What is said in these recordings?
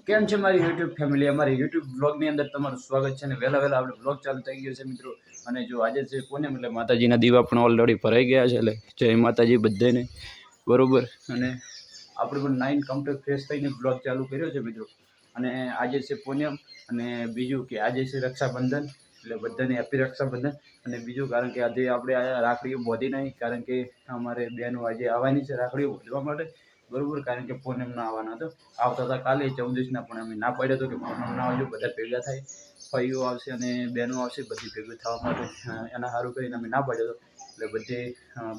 કેમ છે મારી યુટ્યુબ ફેમિલી? અમારી યુટ્યુબ બ્લોગની અંદર તમારું સ્વાગત છે. અને વહેલા આપણે બ્લોગ ચાલુ થઈ ગયો છે મિત્રો. અને જો આજે છે પૂનમ, એટલે માતાજીના દીવા પણ ઓલરેડી ભરાઈ ગયા છે. એટલે જય માતાજી બધાને, બરાબર. અને આપણે પણ 9 કમ્પ્લીટ ફ્રેશ થઈને બ્લોગ ચાલુ કર્યો છે મિત્રો. અને આજે છે પૂનમ, અને બીજું કે આજે છે રક્ષાબંધન, એટલે બધાને હેપી રક્ષાબંધન. અને બીજું કારણ કે આજે આપણે આ રાખડીઓ બાંધી નહીં, કારણ કે અમારે બહેનો આજે આવવાની છે રાખડીઓ બાંધવા માટે, બરાબર. કારણ કે પૂનમ ના આવવાના હતો, આવતા હતા કાલે 14 પણ અમે ના પાડ્યો હતો કે પૂનમ ના આવજો, બધા ભેગા થાય, ભાઈઓ આવશે અને બહેનો આવશે, બધી ભેગું થવા માટે એના સારું કરીને અમે ના પાડ્યો હતો. એટલે બધે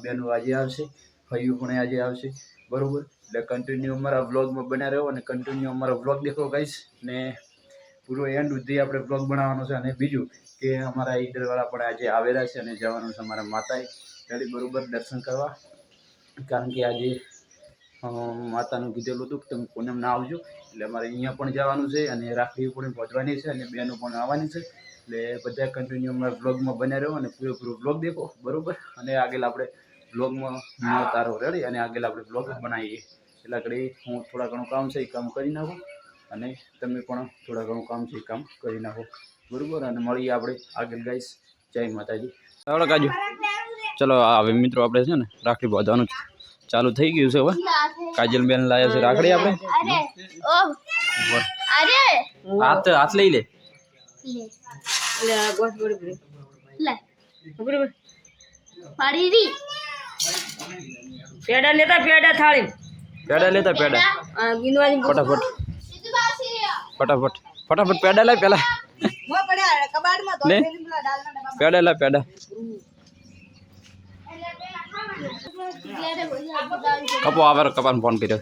બહેનો આજે આવશે, ભાઈઓ પણ આજે આવશે, બરાબર. એટલે કન્ટિન્યુ અમારા બ્લોગમાં બન્યા રહ્યો અને કન્ટિન્યુ અમારો બ્લોગ દેખો ગાઈસ. ને પૂરો એન્ડ સુધી આપણે બ્લોગ બનાવવાનો છે. અને બીજું કે અમારા ઈડરવાળા પણ આજે આવેલા છે અને જવાનું છે અમારા માતાએ રેડી, બરાબર, દર્શન કરવા. કારણ કે આજે માતાનું કીધેલું હતું કે તમે પૂનમ ના આવજો, એટલે અમારે અહીંયા પણ જવાનું છે અને રાખડી પણ પહોંચવાની છે અને બહેનો પણ આવવાની છે. એટલે બધા કન્ટિન્યુ અમારા બ્લોગમાં બન્યા રહ્યો અને પૂરેપૂરો બ્લોગ દેખો, બરાબર. અને આગળ આપણે બ્લોગમાં તારો રેડી અને આગળ આપણે બ્લોગ બનાવીએ. એટલે આગળ હું થોડા ઘણું કામ છે એ કામ કરી નાખું અને તમે પણ થોડા ઘણું કામ છે એ કામ કરી નાખો, બરાબર. અને મળીએ આપણે આગળ ગાઈસ. જય માતાજી. ચાલો કાજુ, ચલો હવે મિત્રો આપણે છે ને રાખડી બાંધવાનું ચાલુ થઈ ગયું છે. હવે કાજલ બેન લાયા છે રાખડી. આપણે હાથ લઈ લે. પેડા લેતા, પેડા થાળી, પેડા લેતા, પેડા ફટાફટ ફટાફટ ફટાફટ પેડા લાય પેલા. પેડા લા, પેડા. કપો આવે, કપાને ફોન કર્યો.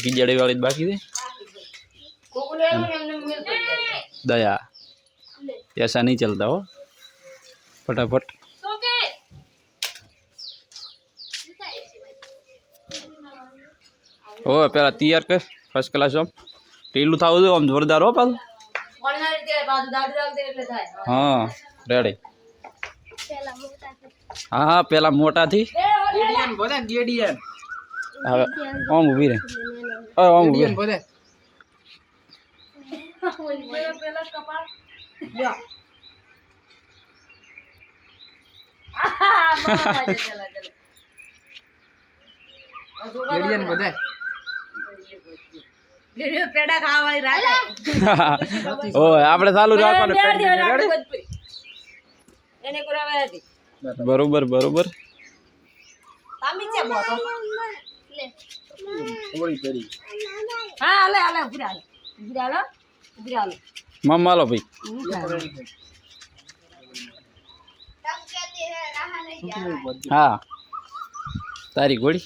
ખીજડી વાળી બાકી છે. दया ऐसा नहीं चलता हो, फटाफट. ओ पहला तैयार कर, फर्स्ट क्लास आम टीलू था आम जोरदार हो पाल. हाँ रेडी. हाँ हाँ पहला मोटा थी ओम उभी रे, ओम उभी रे. આપણે ચાલુ રાખવાનું. બરોબર બરોબર. મમ્મા લો ભાઈ. હા તારી ઘોડી.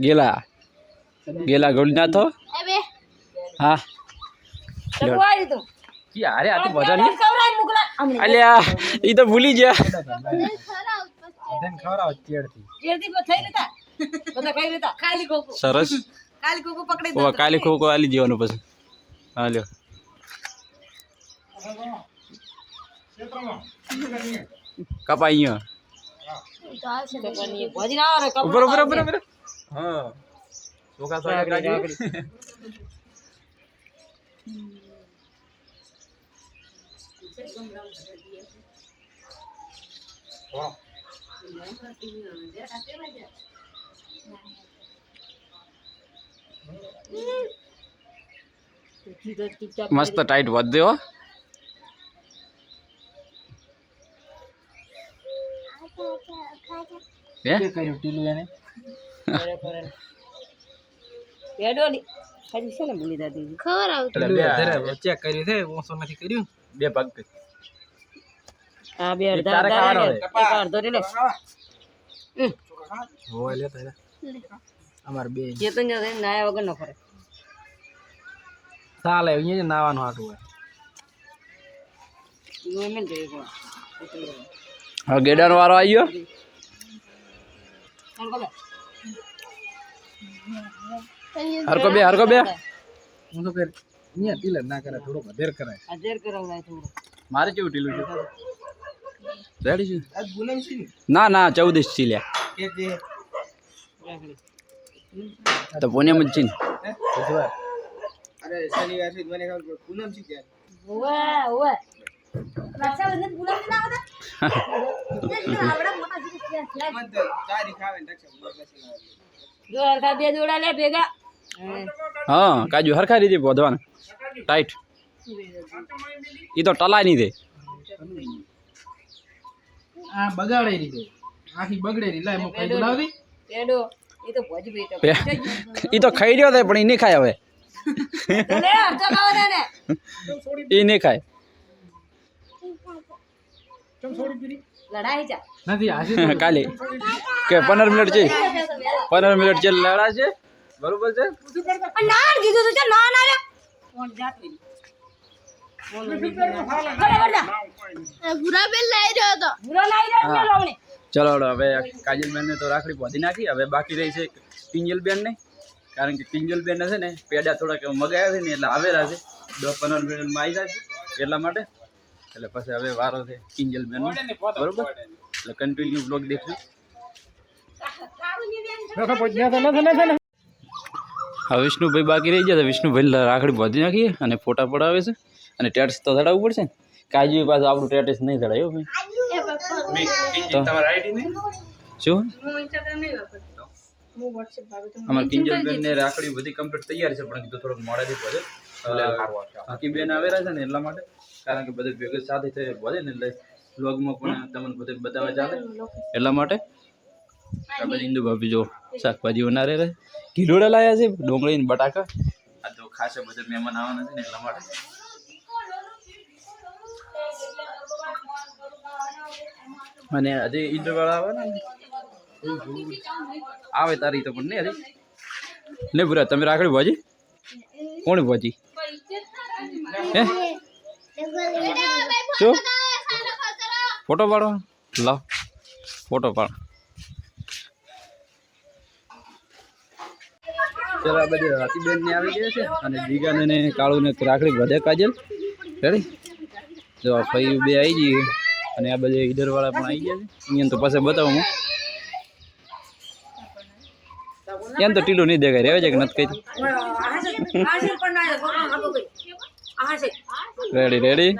ગેલા ગેલા ગોળી ના થો. હા अरे आते मजा नहीं. अलिया ये तो भूली जा. સરસ. કાલી ખોખો આલી દેવાનું પછી. હા લ્યો. કપાઈ ઉપર ઉપર ઉપર ઉપર. હા ચોખા સોયા કાજુ. मस्त टाइट वध दे हो. બે ભાગ બે અડધો લે. અમાર બે ચેતન નાયા વગર ન ફરે. ચાલે અહીંયા નાવાનું હાટું હોય. હા ગેડાનો વારો આવી ગયો. હરકો બે હરકો બે હું તો ફેર અહીંયા ટીલર ના કરે થોડોક અધેર કરાય. અધેર કરાવડાય થોડું. મારે કેવું ઢીલું છે રેડી છે આજ ગુલામ છે ને ના ના 14 થી લ્યા કે જે તો પોનેમ જ છે ને બુધવાર અરે શનિવાર થી મને ખબર પડે પૂનમ છે કે ઓવે ઓવે રક્ષાબંધન ગુલાબ ના આવતા આવડા મોટા છે મત તારી ખાવે ને રક્ષાબંધન જો હરખા બે જોડા લે ભેગા હા કાજુ હરખા રીતે બોધવાના ટાઈટ ઈ તો ટલાય નહીં દે આ બગાડે રીતે આખી બગડે ની લાય મો ખાઈ બોલાવી પેડો એ તો ભોજ બેટો ઈ તો ખાઈ રહ્યો થાય પણ ઈ નહીં ખાય હવે તો લે અડધો ખાવા ને ઈ નહીં ખાય ચમ છોડી પીરી લડાઈ જા નથી આજે કાલે કે 15 મિનિટ છે 15 મિનિટ છે લડા છે બરોબર છે ના કીધું તો છે ના ના લે કોણ જાત વી ગુરા બેલ લઈ રહ્યો હતો પૂરો નાઈ રે ને લોમણી ચલો હવે કાજલ બેન ને તો રાખડી બાંધી નાખી હવે બાકી રહી છે કિંજલ બેન ને કારણ કે કિંજલ બેન છે ને પેડા થોડાક મગાયા છે ને એટલે આવેલા છે 10-15 મિનિટમાં આવી જાય છે એટલા માટે એટલે પછી હવે વારો છે કિંજલ બેન બરોબર એટલે કન્ટિન્યુ બ્લોગ દેખજો હવે વિષ્ણુભાઈ બાકી રહી ગયા તો વિષ્ણુભાઈ રાખડી બાંધી નાખીએ અને ફોટા પડાવે છે અને ટેટસ તો ચડાવવું પડશે ને કાજુ પાછું આપણું ટેટસ નહીં ચડાવ્યો ભાઈ શું અમારે કિંજલ બેન ને રાખડી બધી કમ્પ્લીટ તૈયાર છે પણ કીધું થોડુંક મોડેથી પહોંચે બાકી બેન આવેલા છે ને એટલા માટે કારણ કે બધું ભેગું સાથે થઈ વધે ને એટલે વ્લોગમાં પણ તમને બધું બતાવવા ચાલે એટલા માટે આ બધી ઇન્દુ ભાભી જો શાકભાજી બનાવે રહે ઘીરોડા લાયા છે ડુંગળી ને બટાકા આ તો ખાસ બધા મહેમાન આવવાના છે ને એટલા માટે અને હજી ઈદ વાળા આવવાના ને આવે તારી તો પણ નહીં હજી નહીં પૂરા તમે રાખડી ભાજી કોણ ભાજી હે શું ફોટો પાડો લાવ ફોટો પાડો ચલો આ બધી રાતીબેન ને આવી ગયા છે અને દીગાને ને કાળુને રાખડી વધે કાજલ રેડી જો ફઈ બે આવી જઈએ અને આ બધા ઈધર વાળા પણ આવી ગયા છે અહીંયા તો પાસે બતાવું હું એમ તો ટીલું નહીં દેખાય રહેવા છે કે નથી કહી રેડી રેડી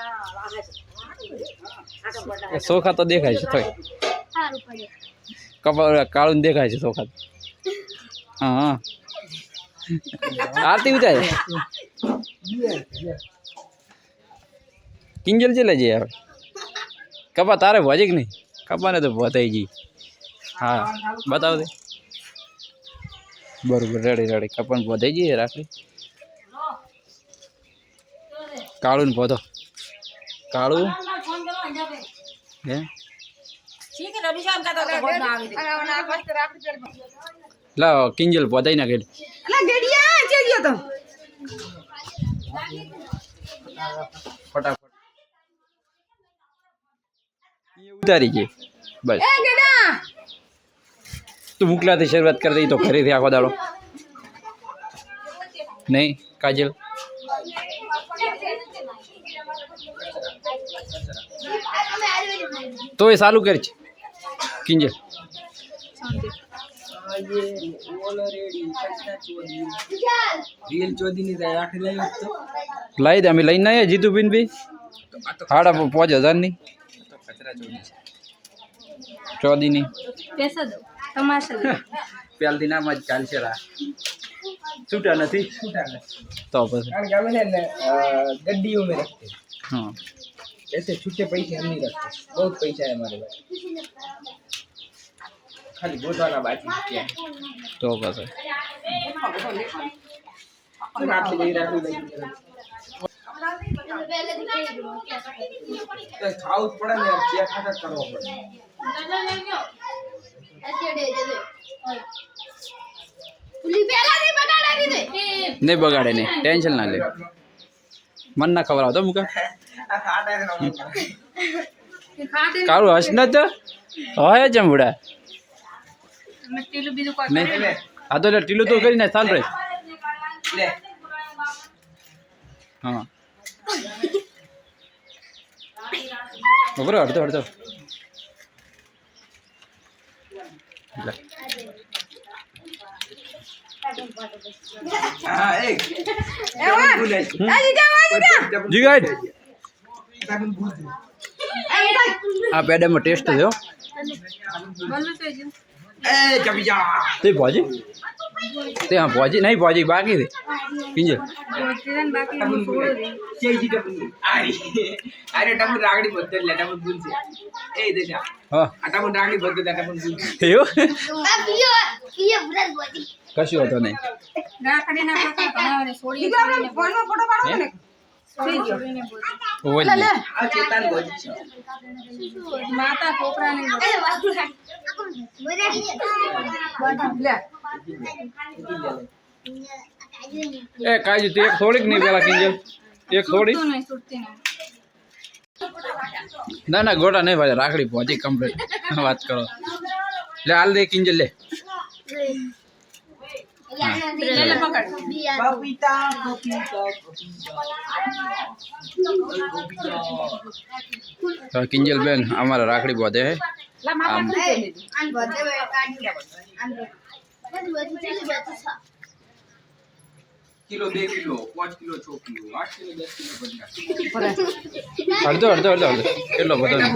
સોખા તો દેખાય છે થોડી કપા કાળું દેખાય છે સોખા હા હા આરતી ઉતારે કિંજલ ચલે જઈએ હવે કપા તારે ભજી કે નહીં કપાને તો બતાવી જઈ હા બતાવ દે બરોબર રેડી રેડી કપાને બધાઈ જઈએ રાખડી કાળું ને પોતો કાળું હે લાવ કિંજલ પોતાઈ નાખે ફટાફટ ઉતારી ગઈ બસ તું મુકલાથી શરૂઆત કરી દઈ તો ઘરેથી આખો દાડો નહીં કાજલ તો એ ચાલુ કરી છે કિંજલ લાવી દે અમે લઈને આવ્યા જીતુબેન ભાઈ 5,000 ની ચોદી ની પહેલથી નામ જ ચાલશે રા છૂટા નથી તો પછી गड्डियों में रखते हैं हाँ ऐसे छूटे पैसे हम नहीं रखते बहुत पैसा है हमारे पास खाली गोदाना बाकी क्या तो પછી आपसे नहीं रखी तो खाओ पड़ा ना क्या खाता करो पड़ा નહીં બગાડે નહીં ટેન્શન ના લે મન ના ખબર આવતો મુકા કાળું હસ ન તો હોય જમુડા નહીં આ તો ટીલું તો કરીને ચાલ રે લે હા બરોબર અડધો અડધો લે. હા એ ભૂલે છે જી ગાઈડ તમે ભૂલ આ પેડામાં ટેસ્ટ થયો એ જમી જા તે ભાજી તે હા ભાજી નહીં ભાજી બાકી છે કિંજલ સેજી ટપુ અરે ટપુ રાગડી બદલ લે ટપુ ભૂલ છે એ દેજા હા આ ટપુ રાગડી બદલ ટપુ ભૂલ છે એવું કશું હતો નહીં ઓય લે. આ ચેતાન ગોજી છે એ કાજુ તું એક થોડીક નહીં પેલા કિંજલ એક થોડી ના ના ગોટા નહીં ભાઈ રાખડી પહોંચી કમ્પ્લીટ વાત કરો લે હાલ દે કિંજલ લે પપીતા તો કિંજલ બેન અમારા રાખડી પહોંચે હે આમ kilo 2 kilo 5 kilo 6 kilo 8 kilo 10 kilo બધા અડધો અડધો અડધો અડધો કેટલો બધો નહીં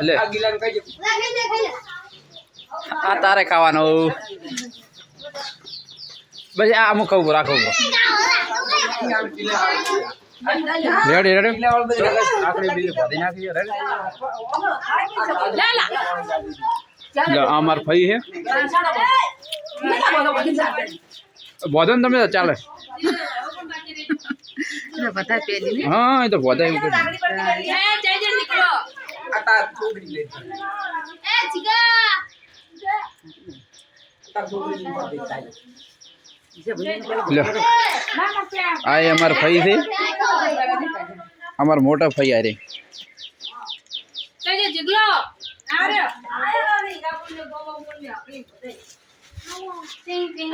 લે આ ગિલાન કઈ આ તારે ખાવાનો બસ આ અમુક ખાવું રાખો રેડી રેડી રાખડી બીજું ભાજી નાખીએ રેડી અમાર ફઈ હે બોધન તમે તો ચાલે હા એ તો બોધા એવું કરી આ તાર છોકરી લે તાર છોકરી ની વાત થાય લ્યો આ એ અમાર ફઈ છે અમાર મોટા ફઈ આ રે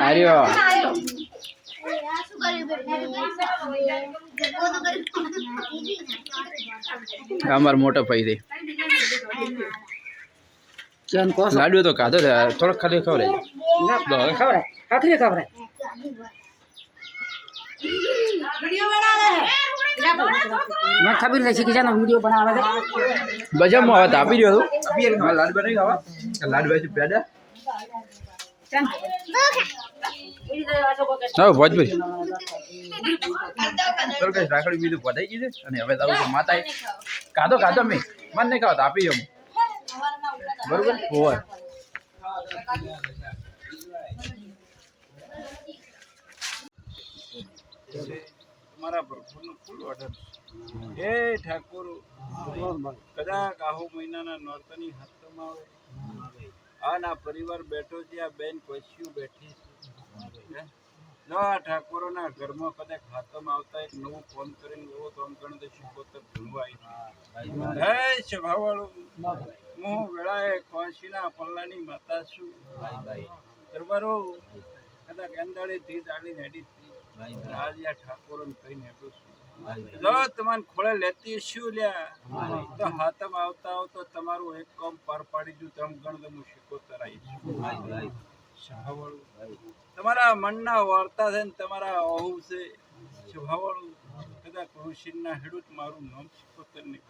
આર્યો અમાર મોટા ફઈ છે લાડુ તો ખાધો છે થોડોક ખાલી ખવડાય ખબર નથી કે જાનો વિડિયો બનાવે બજારમાં હવે તો આપી રહ્યો હતું લાડ બનાવી ખાવા લાડ ભાઈ પેડા હા ભોજભાઈ ચાલ કઈ રાખડી બીજું પધાઈ ગઈ છે અને હવે તો માતા કાધો કાધો મેં મન નહીં ખાવા તો આપી જાઉં બરોબર હોય મારા પ્રભુનો ફૂલ ઓર્ડર એ ઠાકોર કદાચ આહો મહિનાના નોરતાની હાથમાં આવે આના પરિવાર બેઠો છે આ બેન પછીયું બેઠી છે જો આ ઠાકોરોના ઘરમાં કદાચ હાથમાં આવતા એક નવું ફોન કરીને એવો તો આમ ગણ દે શીખોતર ભૂલવાય હે સ્વભાવવાળું હું વેળાએ કોશીના પલ્લાની માતા છું દરબારો કદાચ એંદાળી થી ચાલી હેડી રાજ્યા ઠાકોરને કહીને હેઠું છું જો તમારે ખોળે લેતી શું લ્યા તો હાથમ આવતા આવતો તમારું એક કામ પાર પાડી દઉં તમ ગણ હું શીખોતર આવી તમારા મનના વાર્તા છે ને તમારા અહુ છે સ્વભાવવાળું કદાચ ઋષિના હેડું મારું નામ શીખોતર ની